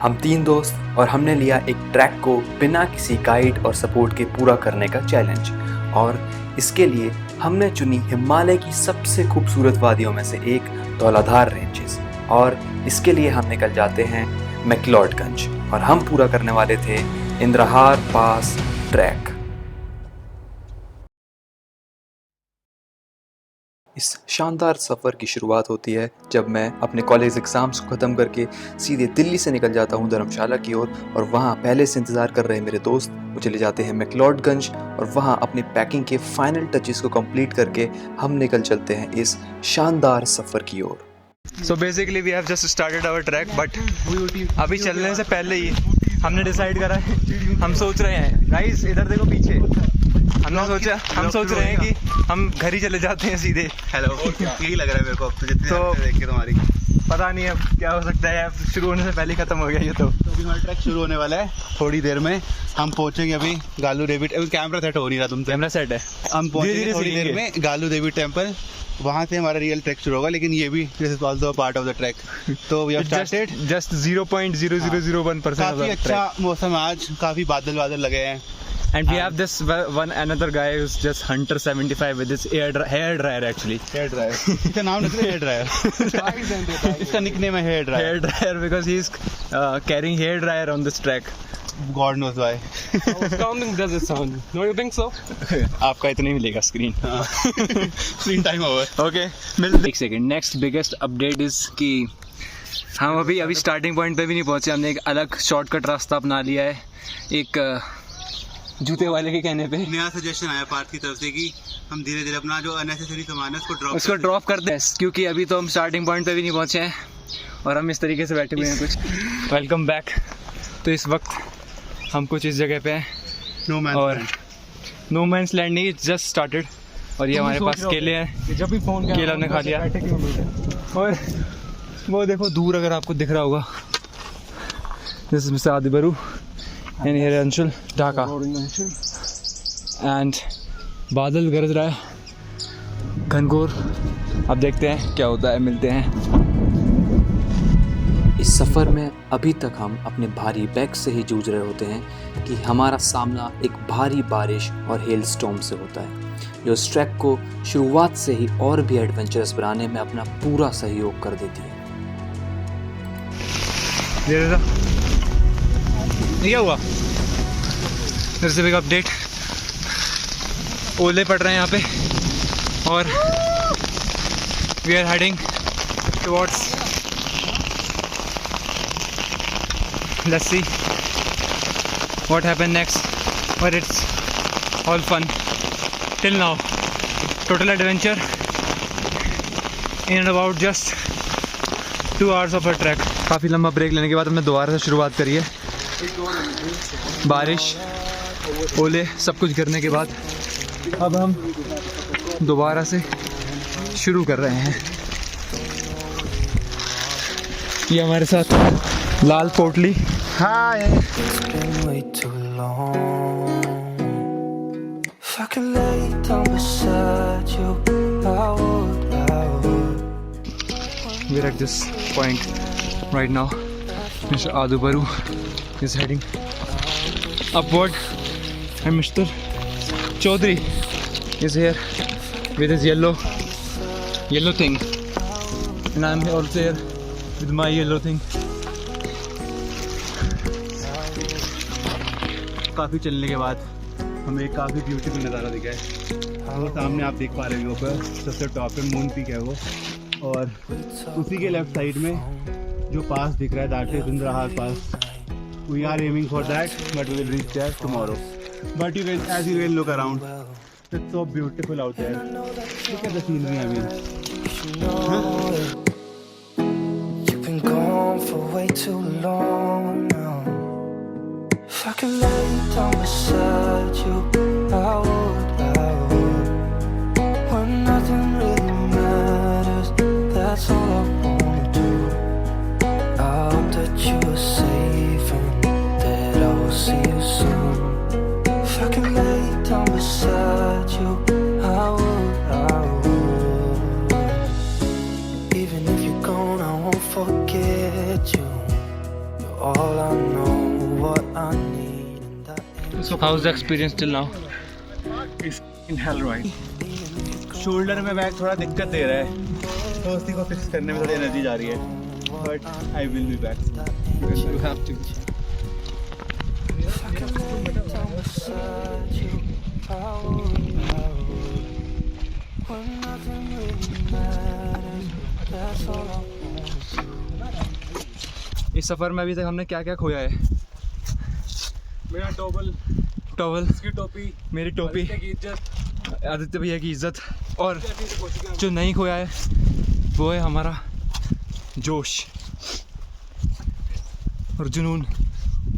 हम 3 दोस्त और हमने लिया एक ट्रैक को बिना किसी गाइड और सपोर्ट के पूरा करने का चैलेंज। और इसके लिए हमने चुनी हिमालय की सबसे खूबसूरत वादियों में से एक धौलाधार रेंजेस। और इसके लिए हम निकल जाते हैं मैक्लोडगंज और हम पूरा करने वाले थे इंद्रहार पास ट्रैक। इस शानदार सफ़र की शुरुआत होती है जब मैं अपने कॉलेज एग्ज़ाम्स को ख़त्म करके सीधे दिल्ली से निकल जाता हूँ धर्मशाला की ओर। और वहाँ पहले से इंतज़ार कर रहे मेरे दोस्त वो चले जाते हैं मैक्लोडगंज और वहाँ अपनी पैकिंग के फाइनल टचेस को कंप्लीट करके हम निकल चलते हैं इस शानदार सफ़र की ओर। So basically we have just started our trek, but अभी चलने से पहले ही हमने डिसाइड करा है, हम सोच रहे हैं गाइस इधर देखो पीछे, हम सोच रहे हैं कि हम घर ही चले जाते हैं सीधे। हेलो यही लग रहा है मेरे को अब तो देख के तुम्हारी पता नहीं अब क्या हो सकता है, अब शुरू होने से पहले ही खत्म हो गया ये तो अभी हमारा ट्रैक शुरू होने वाला है थोड़ी देर में। हम पहुंचेंगे अभी गालू देवी। कैमरा सेट हो नहीं रहा तुमसे, कैमरा सेट है। हम पहुंचेंगे थोड़ी देर में गालू देवी टेम्पल, वहाँ से हमारा रियल ट्रैक शुरू होगा। लेकिन ये भी this is also part of the track. तो वी हैव स्टार्टेड जस्ट 0.0001%। काफी अच्छा मौसम आज, काफी बादल लगे हैं। And we have this one another guy who's just Hunter 75 with his hair dryer actually. Hair dryer. इसका नाम नहीं है hair dryer. इसका nickname है hair dryer. Hair dryer because he's carrying hair dryer on this track. God knows why. How astounding does it sound? Don't you think so? आपका इतना ही मिलेगा screen. Screen time over. Okay. मिलते एक second. Next biggest update is कि हम अभी starting point पे भी नहीं पहुंचे। हमने एक अलग शॉर्टकट रास्ता अपना लिया है, एक जूते वाले के कहने पे। नया सजेशन आया पार्थ की तरफ से कि हम धीरे धीरे अपना जो अननेसेसरी सामान है उसको ड्रॉप करते हैं, क्योंकि अभी तो हम स्टार्टिंग पॉइंट पे भी नहीं पहुंचे हैं और हम इस तरीके से बैठे हुए हैं कुछ। Welcome back. तो इस वक्त हम कुछ इस जगह पे हैं और नो मैंस लैंड नहीं, जस्ट स्टार्टेड। और ये हमारे पास केले हैं, जब भी फोन केला हमने खा लिया। और वो देखो दूर अगर आपको दिख रहा होगा, दिस इज मिस्टर आदिबरू and here Anshul Dhaka and बादल गरज रहा है घनघोर। अब देखते हैं क्या होता है, मिलते हैं। इस सफ़र में अभी तक हम अपने भारी बैग से ही जूझ रहे होते हैं कि हमारा सामना एक भारी बारिश और हेल स्टॉर्म से होता है, जो इस ट्रैक को शुरुआत से ही और भी एडवेंचरस बनाने में अपना पूरा सहयोग कर देती है। क्या हुआ? फिर से बिग अपडेट, ओले पड़ रहे हैं यहाँ पे और we are heading towards, let's see what happen next, but it's all fun till now. Total adventure in and about just 2 hours of a track. काफ़ी लंबा ब्रेक लेने के बाद हमने दोबारा से शुरुआत करी है। बारिश, ओले, सब कुछ गिरने के बाद अब हम दोबारा से शुरू कर रहे हैं। ये हमारे साथ लाल पोटली। हाय। We're at this point right now. Mr. Adubaru is heading upward and Mr. Chaudhary is here with his yellow thing, and I'm also here with my yellow thing. काफ़ी चलने के बाद हमें एक काफ़ी ब्यूटीफुल नज़ारा दिखा है। वो सामने आप देख पा रहे हो, ऊपर सबसे टॉप पे मून पीक है वो, और उसी के लेफ्ट साइड में जो पास दिख रहा है that is Indrahar Pass. We are aiming for that but we will reach there tomorrow. But you can as you can look around, it's so beautiful out there. Look at the scenery. I mean you've been gone for way too long now. If I could lay down beside you, I would. When nothing really matters, that's all I wanna do. I hope that you are safe and that I will see you soon. If I could lay down beside you, I would. all I know, what I need, and that So how's the experience till now? In hell right. Shoulder में bag थोड़ा दिक्कत दे रहा है, तो उसी को fix करने में थोड़ी एनर्जी जा रही है, but I will be back. You have to. when nothing really matters, that's all I want. इस सफर में अभी तक हमने क्या क्या खोया है? मेरा टॉवल, इसकी टोपी, मेरी टोपी, की इज्जत, आदित्य भैया की इज्जत, और जो नहीं खोया है वो है हमारा जोश और जुनून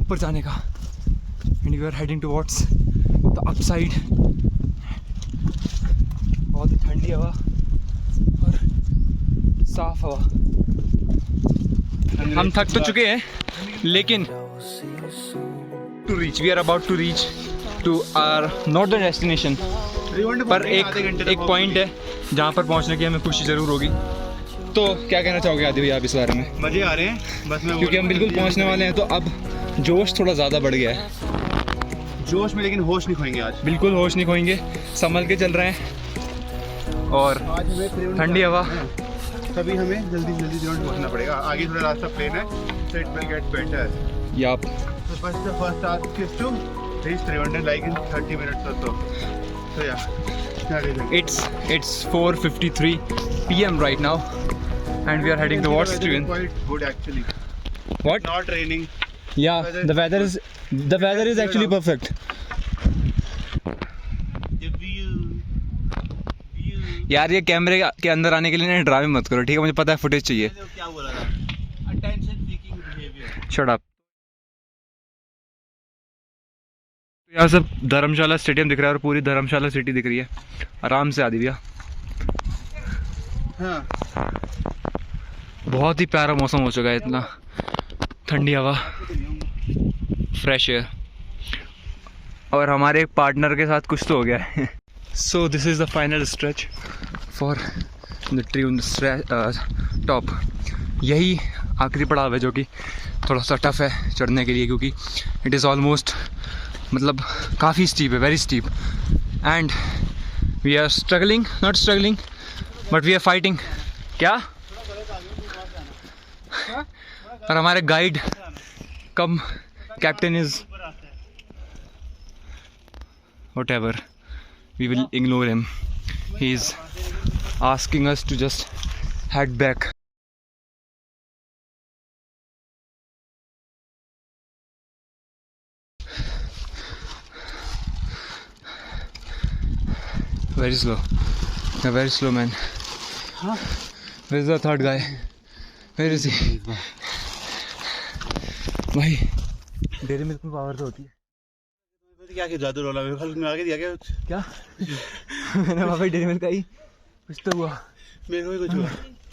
ऊपर जाने का। And we are heading towards the upside. बहुत ही ठंडी हवा और साफ हवा। हम थक तो चुके हैं, लेकिन to reach, we are about to reach to our northern destination. पर एक पॉइंट है जहाँ पर पहुँचने की हमें खुशी ज़रूर होगी। तो क्या कहना चाहोगे आदि भैया आप इस बारे में? मजे आ रहे हैं बस, मैं क्योंकि हम बिल्कुल पहुँचने वाले हैं, तो अब जोश थोड़ा ज़्यादा बढ़ गया है। जोश में, लेकिन होश नहीं खोएंगे आज। बिल्कुल होश नहीं खोएंगे, संभल के चल रहे हैं। और आज हमें ठंडी हवा, तभी हमें जल्दी त्रिवेंद्र पहुंचना पड़ेगा। आगे थोड़ा रास्ता प्लेन है, so it will get better. YAP. So first the first task is to reach Trivandrum like in 30 minutes or so. So yeah, that is it. It's 4:53 p.m. right now, and we are heading towards Trivandrum. Quite good actually. What? Not raining. Yeah, the weather is actually perfect. The view. यार ये कैमरे के अंदर आने के लिए ना ड्रामे मत करो, ठीक है? मुझे पता है फुटेज चाहिए। क्या बोला था? Attention seeking behavior. Shut up. यहाँ सब धर्मशाला स्टेडियम दिख रहा है और पूरी धर्मशाला सिटी दिख रही है। आराम से आदि भैया। हाँ। बहुत ही प्यारा मौसम हो चुका है, इतना ठंडी हवा, फ्रेश एयर, और हमारे एक पार्टनर के साथ कुछ तो हो गया है। So this is the final stretch for the tree on the top. यही आखिरी पड़ाव है जो कि थोड़ा सा टफ है चढ़ने के लिए, क्योंकि इट इज़ ऑलमोस्ट, मतलब काफ़ी स्टीप है, very steep, and we are struggling, not struggling but we are fighting. क्या? और हमारे guide cum captain is whatever, we will ignore him. He is asking us to just head back. Very slow. You're very slow, man. Huh? Where is the third guy? Where is he? भाई dairy milk में power तो होती है। क्या जादू रोला मेरे ख्याल में आगे दिया क्या? मैंने वहाँ पे डेयरी मिल्क आई, कुछ तो हुआ, मेरे को भी कुछ हुआ,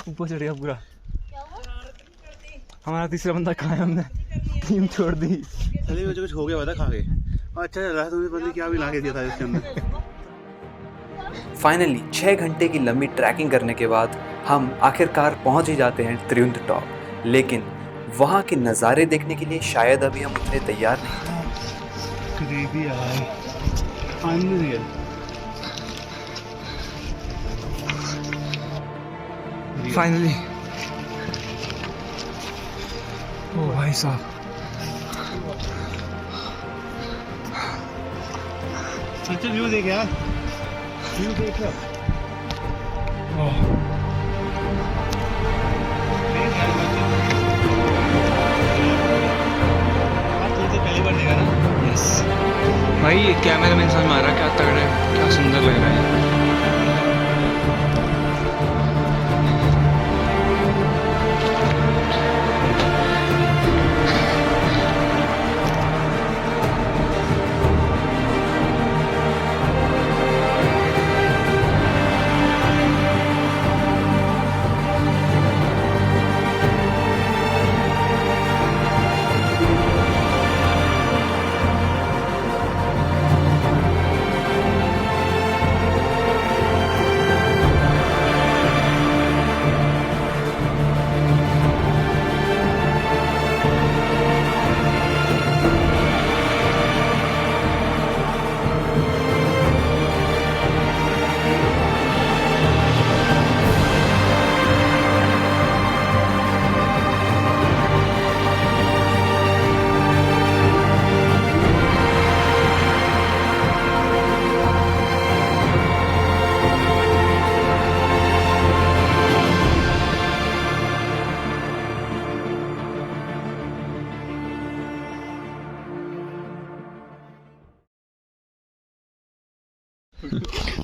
ऊपर चढ़ गया पूरा। हमारा तीसरा बंदा कहाँ है? हमने टीम छोड़ दी। चलिए मुझे कुछ हो गया था खा के। अच्छा चल रहा है, तुमने पता क्या भी ला के दिया था इसके अंदर। फाइनली 6 घंटे की लंबी ट्रैकिंग करने के बाद हम आखिरकार पहुंच ही जाते हैं त्रिउंद टॉप, लेकिन वहाँ के नज़ारे देखने के लिए शायद अभी हम उतने तैयार नहीं थे। Crazy यार, unreal. फाइनली, ओ भाई साहब, अच्छा व्यू देख यार, व्यू देख यार। तुमसे पहली बार देखा ना? यस भाई, कैमरे में समझ में आ रहा है क्या तगड़ा है, क्या सुंदर लग रहा है।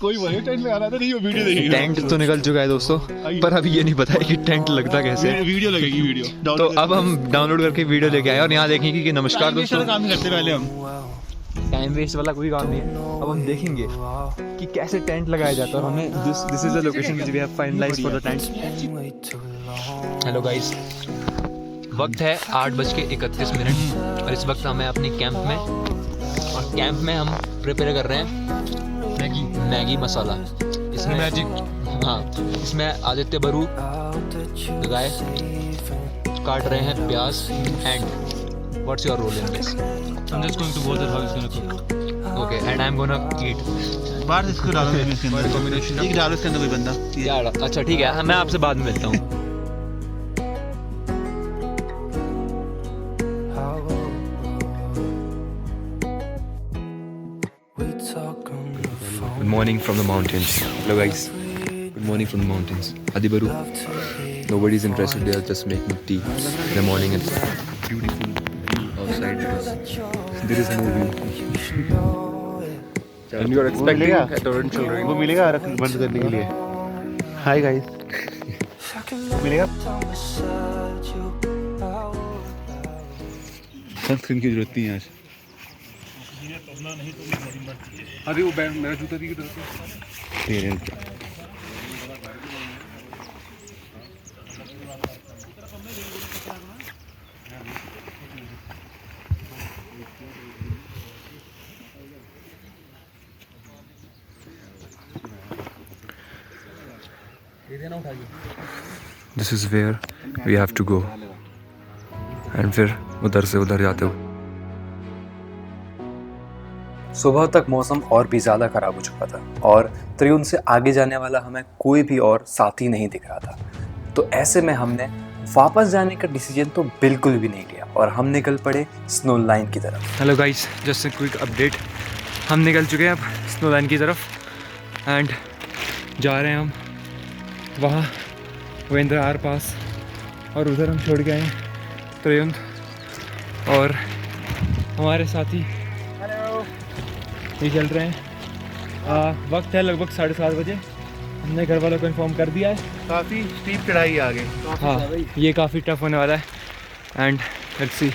कोई बोले टेंट लगाना था, नहीं वो वीडियो देखेंगे। टेंट तो निकल चुका है दोस्तों, पर अभी ये नहीं पता है कि टेंट लगता कैसे है। वीडियो लगेगी वीडियो। तो अब हम डाउनलोड करके वीडियो लेके आए और यहाँ देखेंगे कि नमस्कार दोस्तों। काम करते पहले हम टाइम वेस्ट वाला कोई काम नहीं है। अब हम देखेंगे कि कैसे टेंट लगाया जाता है और हमने this is the location which we have finalised for the tent. Hello guys, वक्त है 8:31 और इस वक्त हमें अपनी कैंप में, और कैंप में हम प्रिपेयर कर रहे हैं मैगी मसाला। इसमें हाँ, इसमें आदित्य बरू गाय काट रहे हैं प्याज। And what's your role in this? I'm just going to watch how it's gonna cook. Okay, and I am gonna eat. बाहर इसको डालो इसके अंदर, कॉम्बिनेशन एक डालो इसके अंदर कोई बंदा। यार अच्छा ठीक है, मैं आपसे बाद में मिलता हूँ। Good morning from the mountains. Hello guys. Good morning from the mountains. Adibaru. Nobody's interested. They are just making tea in the morning. It's beautiful outside because there is no view. And you are expecting a torrential rain. वो मिलेगा बंद करने के लिए। Hi guys, मिलेगा? Sunscreen की जरूरत नहीं है आज। अभी वो मेरा जूता दी किधर से? तेरे This is where we have to go. And फिर उधर से उधर जाते हो। सुबह तक मौसम और भी ज़्यादा ख़राब हो चुका था और त्रियुण से आगे जाने वाला हमें कोई भी और साथी नहीं दिख रहा था। तो ऐसे में हमने वापस जाने का डिसीजन तो बिल्कुल भी नहीं लिया और हम निकल पड़े स्नो लाइन की तरफ। Hello guys, just a quick update. हम निकल चुके हैं अब स्नो लाइन की तरफ एंड जा रहे हैं हम वहाँ वेंद्रहार पास, और उधर हम छोड़ के आए त्रियुण और हमारे साथी ये चल रहे हैं। वक्त है लगभग 7:30 बजे। हमने घर वालों को इन्फॉर्म कर दिया है। काफ़ी स्टीप चढ़ाई है आगे। हाँ, ये काफ़ी टफ होने वाला है एंड लेट्स सी।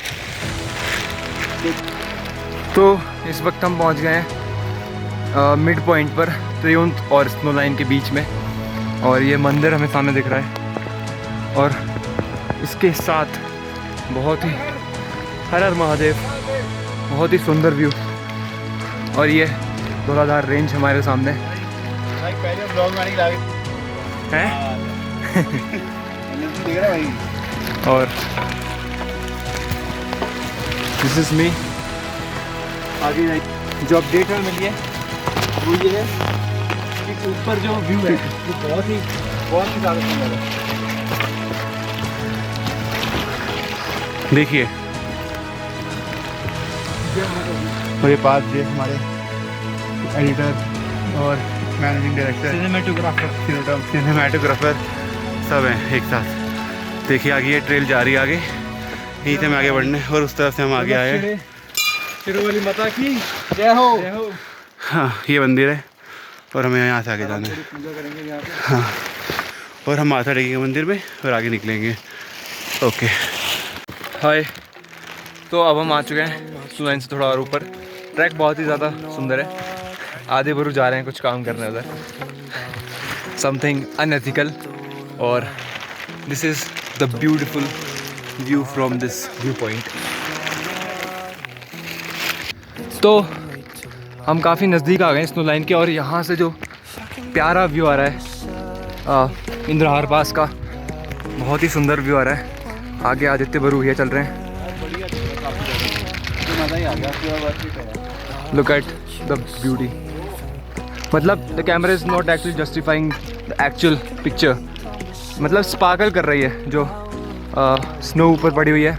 तो इस वक्त हम पहुंच गए हैं मिड पॉइंट पर त्रियुण और स्नो लाइन के बीच में, और ये मंदिर हमें सामने दिख रहा है और इसके साथ बहुत ही हर हर महादेव, बहुत ही सुंदर व्यू, और ये धौलाधार रेंज हमारे सामने भाई पहले ब्लॉग में आने की आगे है। देख रहा है भाई। और दिस इज मी। आगे नहीं, जो अपडेट हमें मिली है वो ये है कि ऊपर जो व्यू है वो बहुत ही ज़्यादा सुंदर है। देखिए और ये पास ये हमारे एडिटर और मैनेजिंग डायरेक्टर, सिनेमेटोग्राफर सब हैं एक साथ। देखिए आगे ये ट्रेल जा रही है, आगे यहीं से हम आगे बढ़ने, और उस तरफ से हम आगे आए हैं। वाली माता की जय हो, जय हो। हाँ, ये मंदिर है और हमें यहाँ से आगे जाना है। पूजा करेंगे यहाँ पे। हाँ, और हम माथा टेकेंगे मंदिर में और आगे निकलेंगे। ओके हाय, तो अब हम आ चुके हैं स्नो लाइन से थोड़ा और ऊपर। ट्रैक बहुत ही ज़्यादा सुंदर है। आधे बरू जा रहे हैं कुछ काम करने उधर, समथिंग अनएथिकल, और this is the beautiful view from this view point. तो हम काफ़ी नज़दीक आ गए स्नो लाइन के, और यहाँ से जो प्यारा व्यू आ रहा है इंद्रहार पास का, बहुत ही सुंदर व्यू आ रहा है। आगे आदित्य बरू भैया चल रहे हैं। Look at the beauty. मतलब the camera is not actually justifying the actual picture. मतलब स्पार्कल कर रही है जो स्नो ऊपर पड़ी हुई है।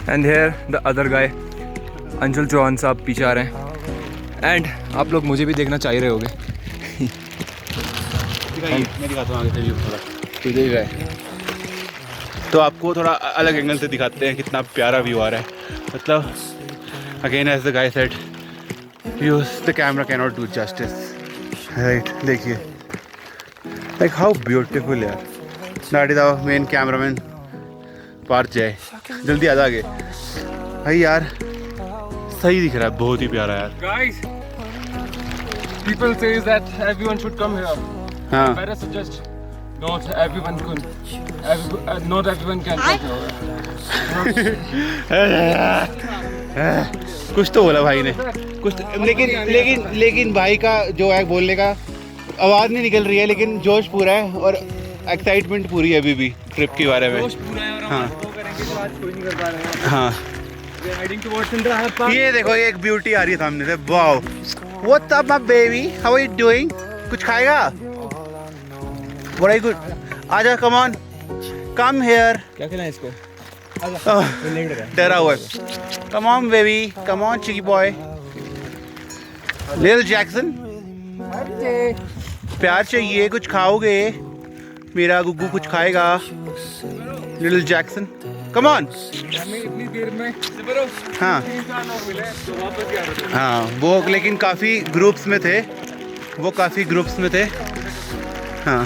And here the other guy Anshul Chauhan साहब पीछे आ रहे हैं। एंड आप लोग मुझे भी देखना चाह रहे होगे। मैं दिखाता हूँ आगे से व्यू थोड़ा, तो आपको थोड़ा अलग एंगल से दिखाते हैं कितना प्यारा व्यू आ रहा है। मतलब again as the guy said, the camera cannot do justice, right. देखिए लाइक हाउ ब्यूटीफुल यार। That is our main cameraman Parth Jay. जल्दी आ आगे भाई यार, सही दिख रहा है, बहुत ही प्यारा यार। Guys, people say that everyone should come here. हाँ Better suggest not everyone can come here. कुछ तो बोला भाई ने, कुछ लेकिन भाई का जो है बोलने का आवाज़ नहीं निकल रही है, लेकिन जोश पूरा है और एक्साइटमेंट पूरी है अभी भी ट्रिप के बारे में। हाँ हाँ, ये देखो ये एक ब्यूटी आ रही है सामने से। Wow, what's up my baby, how are you doing? कुछ खाएगा? वेरी गुड, आजा, कम ऑन, कम हियर। क्या खिलाएं इसको? डरा हुआ है। Come on baby, come on cheeky boy. Little Jackson, प्यार चाहिए, कुछ खाओगे? मेरा गुग्गू कुछ खाएगा? Little Jackson, come on. इतनी देर में हाँ 3-4 लोग मिले तो वापस ही आ रहे थे। हाँ, वो लेकिन काफ़ी ग्रुप्स में थे, हाँ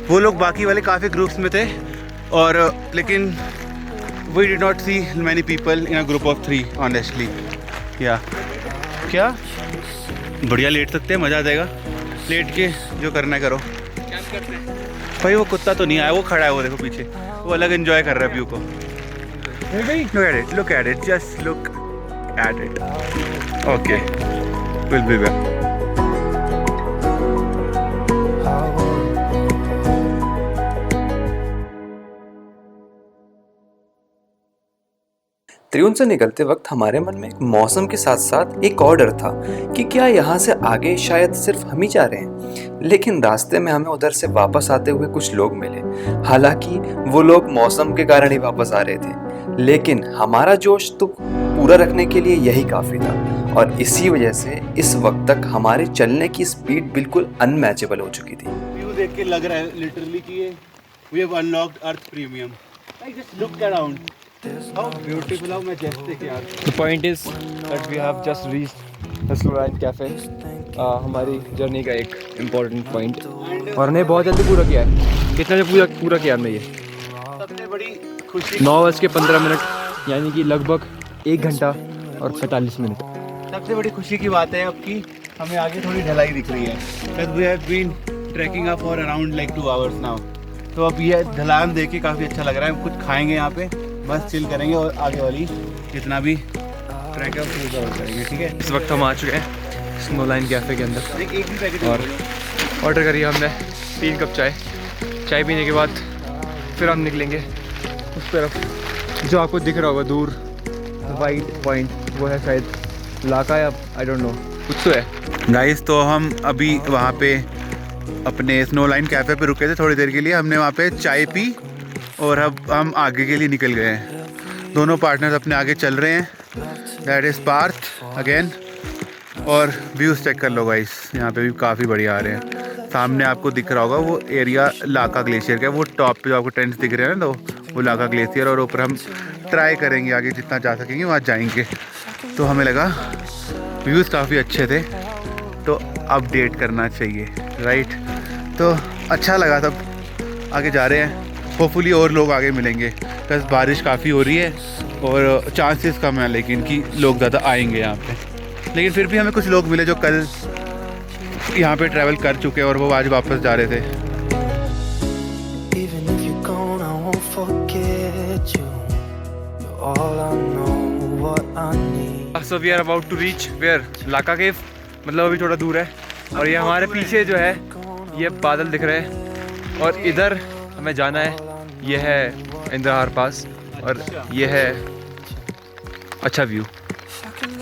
वो लोग बाकी वाले काफ़ी ग्रुप्स में थे, और लेकिन we did not see many people in a group of 3 honestly. या क्या बढ़िया लेट सकते हैं, मज़ा आ जाएगा। लेट के जो करना है करो। भाई वो कुत्ता तो नहीं आया, वो खड़ा है, वो देखो पीछे, वो अलग एंजॉय कर रहा है व्यू को। Look at it, just look at it. Okay, we'll be back. Triund से निकलते वक्त हमारे मन में एक मौसम के साथ साथ एक और डर था कि क्या यहाँ से आगे शायद सिर्फ हम ही जा रहे हैं। लेकिन रास्ते में हमें उधर से वापस आते हुए कुछ लोग मिले। हालांकि वो लोग मौसम के कारण ही वापस आ रहे थे, लेकिन हमारा जोश तो पूरा रखने के लिए यही काफ़ी था, और इसी वजह से इस वक्त तक हमारे चलने की स्पीड बिल्कुल अनमैचेबल हो चुकी थी। व्यू देख के लग रहा है लिटरली कि ये we have unlocked earth premium. Like just look around, how beautiful, how majestic यार। The point is that we have just reached the Slow Line Cafe. हमारी जर्नी का एक इम्पोर्टेंट पॉइंट, और हमने बहुत जल्दी पूरा किया है। कितना जो पूरा किया हमने ये? सबसे बड़ी खुशी, 9:15, यानी कि लगभग 1 घंटा और 45 मिनट। सबसे बड़ी खुशी की बात है अब की हमें आगे थोड़ी ढलाई दिख रही है। Because we have been trekking up for around like 2 hours now. तो अब ये ढलान देख के काफ़ी अच्छा लग रहा है। हम कुछ खाएंगे यहाँ पे, बस चिल करेंगे और आगे वाली जितना भी ट्रैक है उसको कवर करेंगे, ठीक है। इस वक्त हम आ चुके हैं स्नो लाइन कैफ़े के अंदर, एक भी पैकेट और ऑर्डर करी हमने 3 कप चाय पीने के बाद फिर हम निकलेंगे उस तरफ जो आपको दिख रहा होगा दूर, वाइट पॉइंट, वो है शायद लाका या आई डोंट नो, कुछ तो है। गाइस, तो हम अभी वहाँ पे अपने स्नो लाइन कैफ़े पे रुके थे थोड़ी देर के लिए। हमने वहाँ पे चाय पी और अब हम आगे के लिए निकल गए हैं। दोनों पार्टनर्स अपने आगे चल रहे हैं। That is Parth again. और व्यूज़ चेक कर लो गाइस, यहाँ पे भी काफ़ी बढ़िया आ रहे हैं। सामने आपको दिख रहा होगा वो एरिया लाका ग्लेशियर का है। वो टॉप पे जो आपको टेंट्स दिख रहे हैं ना, तो वो लाका ग्लेशियर, और ऊपर हम ट्राई करेंगे आगे जितना जा सकेंगे वहाँ जाएंगे। तो हमें लगा व्यूज़ काफ़ी अच्छे थे तो अपडेट करना चाहिए, राइट। तो अच्छा लगा, तब आगे जा रहे हैं। होपफुली और लोग आगे मिलेंगे, बस बारिश काफ़ी हो रही है और चांसेस कम है लेकिन कि लोग ज़्यादा आएंगे यहाँ पे। लेकिन फिर भी हमें कुछ लोग मिले जो कल यहाँ पे ट्रैवल कर चुके हैं और वो आज वापस जा रहे थे। Even if you're gone, I won't forget you. You're all I know, what I need. So we are about to reach where? Laka केव, मतलब अभी थोड़ा दूर है। और ये हमारे पीछे जो है ये बादल दिख रहे हैं, और इधर हमें जाना है, ये है इंद्रहार पास, और ये है अच्छा view. I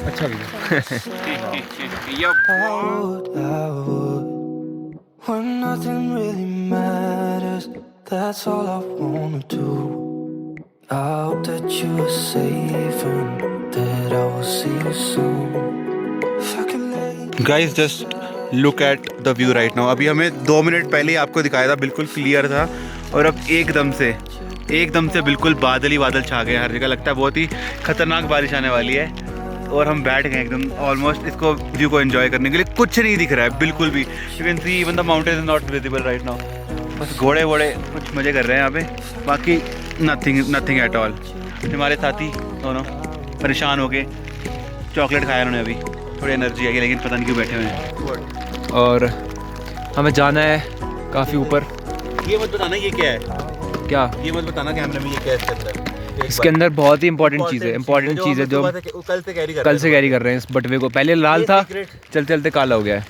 would, when nothing really matters, that's all I wanna do. I hope that you are safe and that I will see you soon. If I can lay guys, just look at the view right now. अभी हमें 2 minute पहले ही आपको दिखाया था, बिल्कुल clear था, और अब एकदम से बिल्कुल बादल ही बादल छा गए हर जगह। लगता है बहुत ही खतरनाक बारिश आने वाली है। और हम बैठ गए एकदम ऑलमोस्ट इसको व्यू को एंजॉय करने के लिए। कुछ नहीं दिख रहा है बिल्कुल भी। You can see even the mountain is not visible right now. बस घोड़े वोड़े कुछ मज़े कर रहे हैं यहाँ पे, बाकी नथिंग एट ऑल। हमारे साथी दोनों परेशान हो गए, चॉकलेट खाया उन्होंने, अभी थोड़ी एनर्जी आई लेकिन पता नहीं क्यों बैठे हुए हैं। और हमें जाना है काफ़ी ऊपर। ये मत बताना ये क्या है, क्या ये मत बताना कैमरे में ये क्या है इसके अंदर। इसके अंदर बहुत ही इंपॉर्टेंट चीज़ है, इंपॉर्टेंट चीज़ है जो कल से कैरी कल से कैरी कर रहे हैं इस बटवे को। पहले लाल था, चलते चलते काला हो गया है।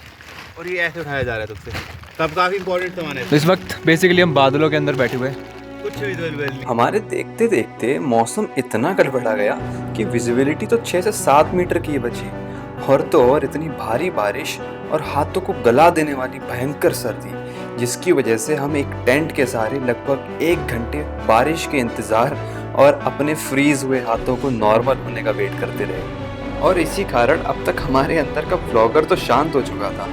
और ये ऐसे उठाया जा रहा है तुमसे, तब काफ़ी इंपॉर्टेंट सामान है। तो इस वक्त बेसिकली हम बादलों के अंदर बैठे हुए हैं। कुछ विजुअल नहीं। हमारे देखते देखते मौसम इतना गड़बड़ा गया कि विजिबिलिटी तो 6 से 7 मीटर की ही बची, और तो और इतनी भारी बारिश और हाथों को गला देने वाली भयंकर सर्दी, जिसकी वजह से हम एक टेंट के सहारे लगभग 1 घंटे बारिश के इंतज़ार और अपने फ्रीज हुए हाथों को नॉर्मल होने का वेट करते रहे। और इसी कारण अब तक हमारे अंदर का ब्लॉगर तो शांत हो चुका था।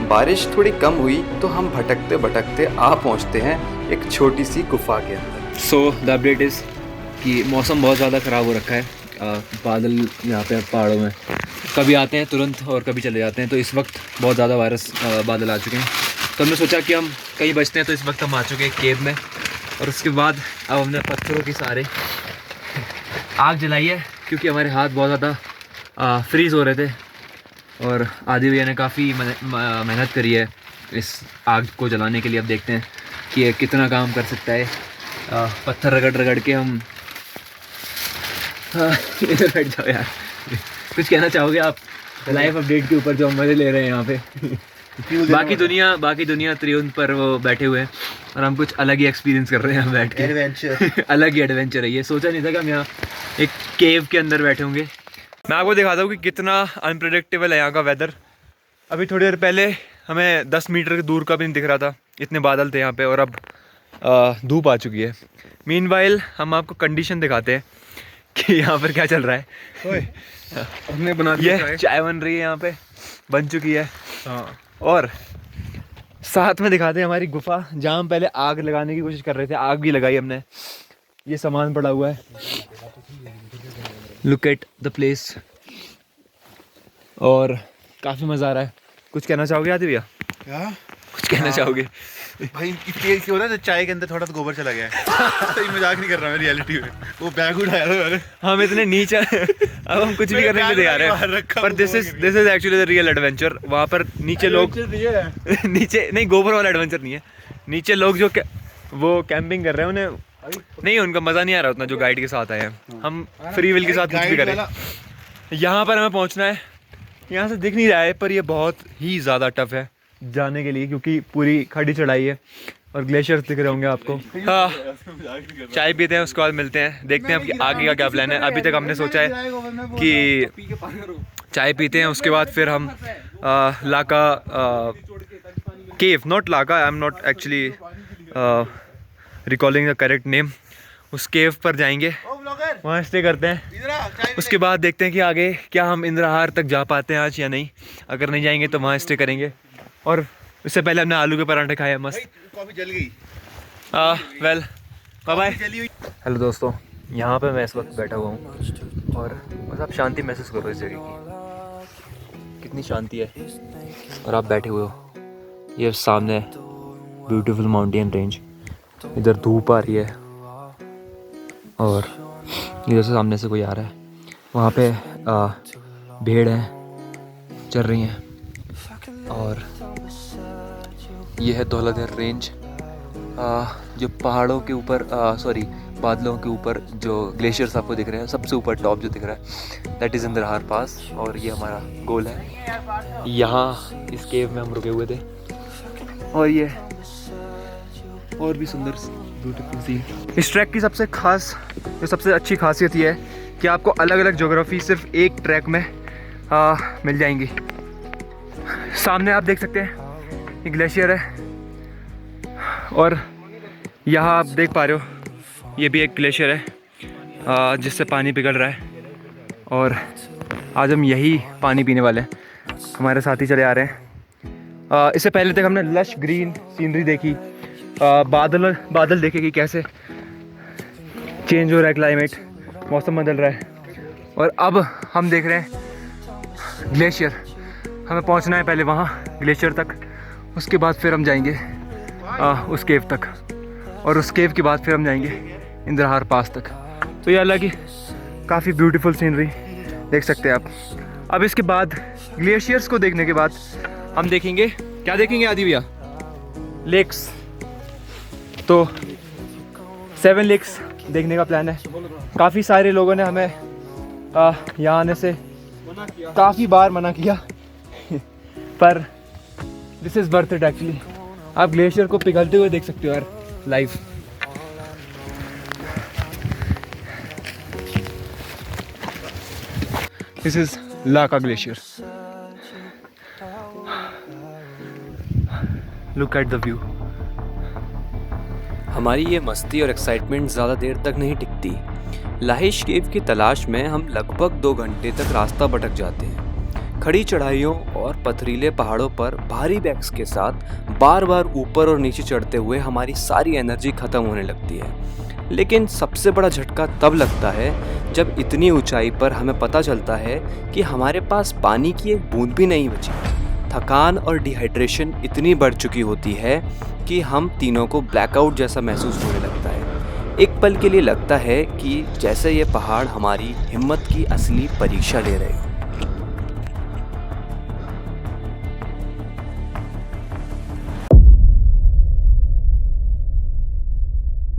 बारिश थोड़ी कम हुई तो हम भटकते भटकते आ पहुंचते हैं एक छोटी सी गुफा के अंदर। सो द अपडेट इज़ कि मौसम बहुत ज़्यादा ख़राब हो रखा है। बादल यहाँ पे पहाड़ों में कभी आते हैं तुरंत और कभी चले जाते हैं। तो इस वक्त बहुत ज़्यादा बादल आ चुके हैं। तो हमने सोचा कि हम कहीं बचते हैं, तो इस वक्त हम आ चुके हैं केव में। और उसके बाद अब हमने पत्थरों के सहारे आग जलाई है, क्योंकि हमारे हाथ बहुत ज़्यादा फ्रीज़ हो रहे थे। और आदि भैया ने काफ़ी मेहनत करी है इस आग को जलाने के लिए। अब देखते हैं कि ये कितना काम कर सकता है। पत्थर रगड़ रगड़ के हम इधर बैठ जाओ यार। कुछ कहना चाहोगे आप लाइव अपडेट के ऊपर जो हम मज़े ले रहे हैं यहाँ पे? बाकी दुनिया त्रियुण पर वो बैठे हुए हैं और हम कुछ अलग ही एक्सपीरियंस कर रहे हैं बैठ के। एडवेंचर अलग ही एडवेंचर है ये। सोचा नहीं था कि हम यहाँ एक केव के अंदर बैठे होंगे। मैं आपको दिखाता हूँ कि कितना अनप्रेडिक्टेबल है यहाँ का वेदर। अभी थोड़ी देर पहले हमें 10 मीटर दूर का भी नहीं दिख रहा था, इतने बादल थे यहाँ पे, और अब धूप आ चुकी है। मीनवाइल हम आपको कंडीशन दिखाते हैं कि यहाँ पर क्या चल रहा है। हमने बना ये चाय बन रही है यहाँ पे, बन चुकी है। हाँ, और साथ में दिखाते हैं हमारी गुफा, जहाँ हम पहले आग लगाने की कोशिश कर रहे थे। आग भी लगाई हमने, ये सामान पड़ा हुआ है। लुक एट द प्लेस, और काफ़ी मज़ा आ रहा है। कुछ कहना चाहोगे आदि भैया? कुछ कहना चाहोगे? भाई इसलिए क्या होता है, चाय के अंदर थोड़ा सा गोबर चला गया है। सही मजाक नहीं कर रहा मैं, रियलिटी में वो बैग उठाया था मैंने। हम इतने नीचे अब हम कुछ भी करने के लिए तैयार हैं, पर this is actually the real adventure. वहाँ पर नीचे लोग नीचे नहीं, गोबर वाला एडवेंचर नहीं है। नीचे लोग जो वो कैंपिंग कर रहे हैं, उन्हें नहीं, उनका मज़ा नहीं आ रहा उतना जो गाइड के साथ आए हैं। हम फ्री विल के साथ कुछ भी करें। यहाँ पर हमें पहुँचना है, यहाँ से दिख नहीं रहा है, पर ये बहुत ही ज़्यादा टफ है जाने के लिए, क्योंकि पूरी खड़ी चढ़ाई है और ग्लेशियर्स दिख रहे होंगे आपको। हाँ, चाय पीते हैं, उसके बाद मिलते हैं, देखते हैं अब आगे का क्या प्लान है। अभी तक हमने सोचा है कि चाय पीते हैं, उसके बाद फिर हम Laka cave, not Laka, I am not actually recalling the correct name, उस केव पर जाएंगे, वहाँ स्टे करते हैं। उसके बाद देखते हैं कि आगे क्या हम इंद्रहार तक जा पाते हैं आज या नहीं। अगर नहीं जाएंगे तो वहाँ स्टे करेंगे। और इससे पहले हमने आलू के पराठे खाए, मस्त। कॉफी जल गई। Well bye bye. हेलो दोस्तों, यहाँ पे मैं इस वक्त बैठा हुआ हूँ और बस आप शांति महसूस करो इस जगह की, कितनी शांति है। और आप बैठे हुए हो, ये सामने ब्यूटीफुल माउंटेन रेंज, इधर धूप आ रही है और इधर से सामने से कोई आ रहा है। वहाँ पे भेड़ हैं, चल रही हैं। और ये है दौलतगढ़ रेंज, जो पहाड़ों के ऊपर बादलों के ऊपर जो ग्लेशियर्स आपको दिख रहे हैं, सबसे ऊपर टॉप जो दिख रहा है दैट इज़ इंद्रहार पास। और ये हमारा गोल है। यहाँ इस केव में हम रुके हुए थे और ये और भी सुंदर ब्यूटीफुल सी। इस ट्रैक की सबसे अच्छी खासियत ये है कि आपको अलग अलग ज्योग्राफी सिर्फ एक ट्रैक में मिल जाएंगी। सामने आप देख सकते हैं ये ग्लेशियर है और यहाँ आप देख पा रहे हो ये भी एक ग्लेशियर है जिससे पानी पिघल रहा है। और आज हम यही पानी पीने वाले हैं, हमारे साथी चले आ रहे हैं। इससे पहले तक हमने लश ग्रीन सीनरी देखी, बादल देखे कि कैसे चेंज हो रहा है क्लाइमेट, मौसम बदल रहा है। और अब हम देख रहे हैं ग्लेशियर। हमें पहुंचना है पहले वहाँ ग्लेशियर तक, उसके बाद फिर हम जाएंगे उस केव तक, और उस केव के बाद फिर हम जाएंगे इंद्रहार पास तक। तो ये अलग ही काफ़ी ब्यूटीफुल सीनरी देख सकते हैं आप। अब इसके बाद ग्लेशियर्स को देखने के बाद हम देखेंगे, क्या देखेंगे आदि भैया? लेक्स। तो 7 लेक्स देखने का प्लान है। काफ़ी सारे लोगों ने हमें यहाँ आने से काफ़ी बार मना किया पर this is worth it actually. आप ग्लेशियर को पिघलते हुए देख सकते हो यार live. This is Laka glacier. Look at the view. हमारी ये मस्ती और एक्साइटमेंट ज़्यादा देर तक नहीं टिकती। लाहिश केव की तलाश में हम लगभग 2 घंटे तक रास्ता भटक जाते हैं। खड़ी चढ़ाइयों और पथरीले पहाड़ों पर भारी बैग्स के साथ बार बार ऊपर और नीचे चढ़ते हुए हमारी सारी एनर्जी ख़त्म होने लगती है। लेकिन सबसे बड़ा झटका तब लगता है जब इतनी ऊंचाई पर हमें पता चलता है कि हमारे पास पानी की एक बूंद भी नहीं बची। थकान और डिहाइड्रेशन इतनी बढ़ चुकी होती है कि हम तीनों को ब्लैकआउट जैसा महसूस होने लगता है। एक पल के लिए लगता है कि जैसे ये पहाड़ हमारी हिम्मत की असली परीक्षा ले रहे हैं।